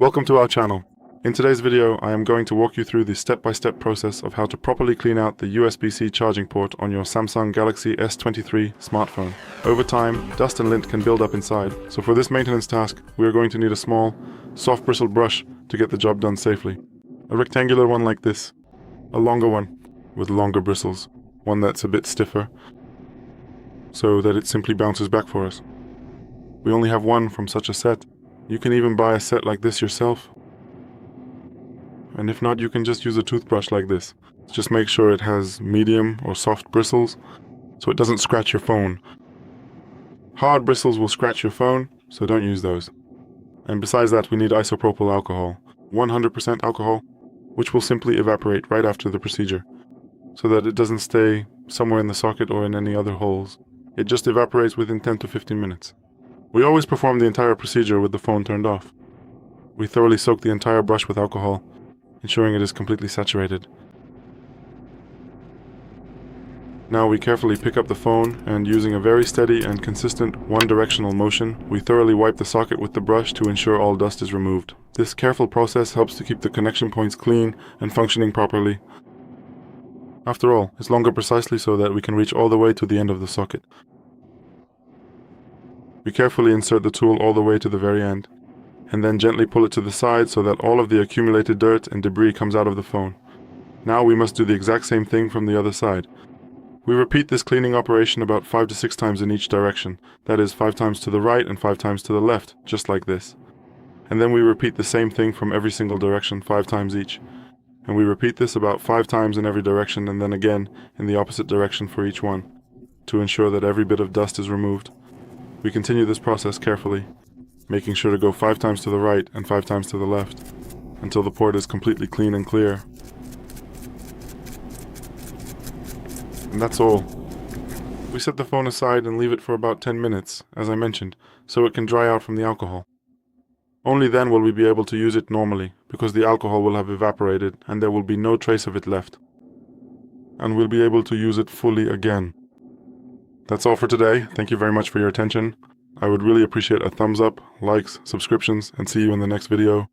Welcome to our channel. In today's video, I am going to walk you through the step-by-step process of how to properly clean out the USB-C charging port on your Samsung Galaxy S23 smartphone. Over time, dust and lint can build up inside, so for this maintenance task, we are going to need a small, soft-bristled brush to get the job done safely. A rectangular one like this, a longer one with longer bristles, one that's a bit stiffer, so that it simply bounces back for us. We only have one from such a set. You can even buy a set like this yourself. And if not, you can just use a toothbrush like this. Just make sure it has medium or soft bristles so it doesn't scratch your phone. Hard bristles will scratch your phone, so don't use those. And besides that, we need isopropyl alcohol, 100% alcohol, which will simply evaporate right after the procedure, so that it doesn't stay somewhere in the socket or in any other holes. It just evaporates within 10 to 15 minutes. We always perform the entire procedure with the phone turned off. We thoroughly soak the entire brush with alcohol, ensuring it is completely saturated. Now we carefully pick up the phone and, using a very steady and consistent one-directional motion, we thoroughly wipe the socket with the brush to ensure all dust is removed. This careful process helps to keep the connection points clean and functioning properly. After all, it's longer precisely so that we can reach all the way to the end of the socket. We carefully insert the tool all the way to the very end, and then gently pull it to the side so that all of the accumulated dirt and debris comes out of the phone. Now we must do the exact same thing from the other side. We repeat this cleaning operation about 5 to 6 times in each direction, that is 5 times to the right and 5 times to the left, just like this. And then we repeat the same thing from every single direction 5 times each. And we repeat this about 5 times in every direction and then again in the opposite direction for each one, to ensure that every bit of dust is removed. We continue this process carefully, making sure to go 5 times to the right and 5 times to the left, until the port is completely clean and clear. And that's all. We set the phone aside and leave it for about 10 minutes, as I mentioned, so it can dry out from the alcohol. Only then will we be able to use it normally, because the alcohol will have evaporated and there will be no trace of it left. And we'll be able to use it fully again. That's all for today. Thank you very much for your attention. I would really appreciate a thumbs up, likes, subscriptions, and see you in the next video.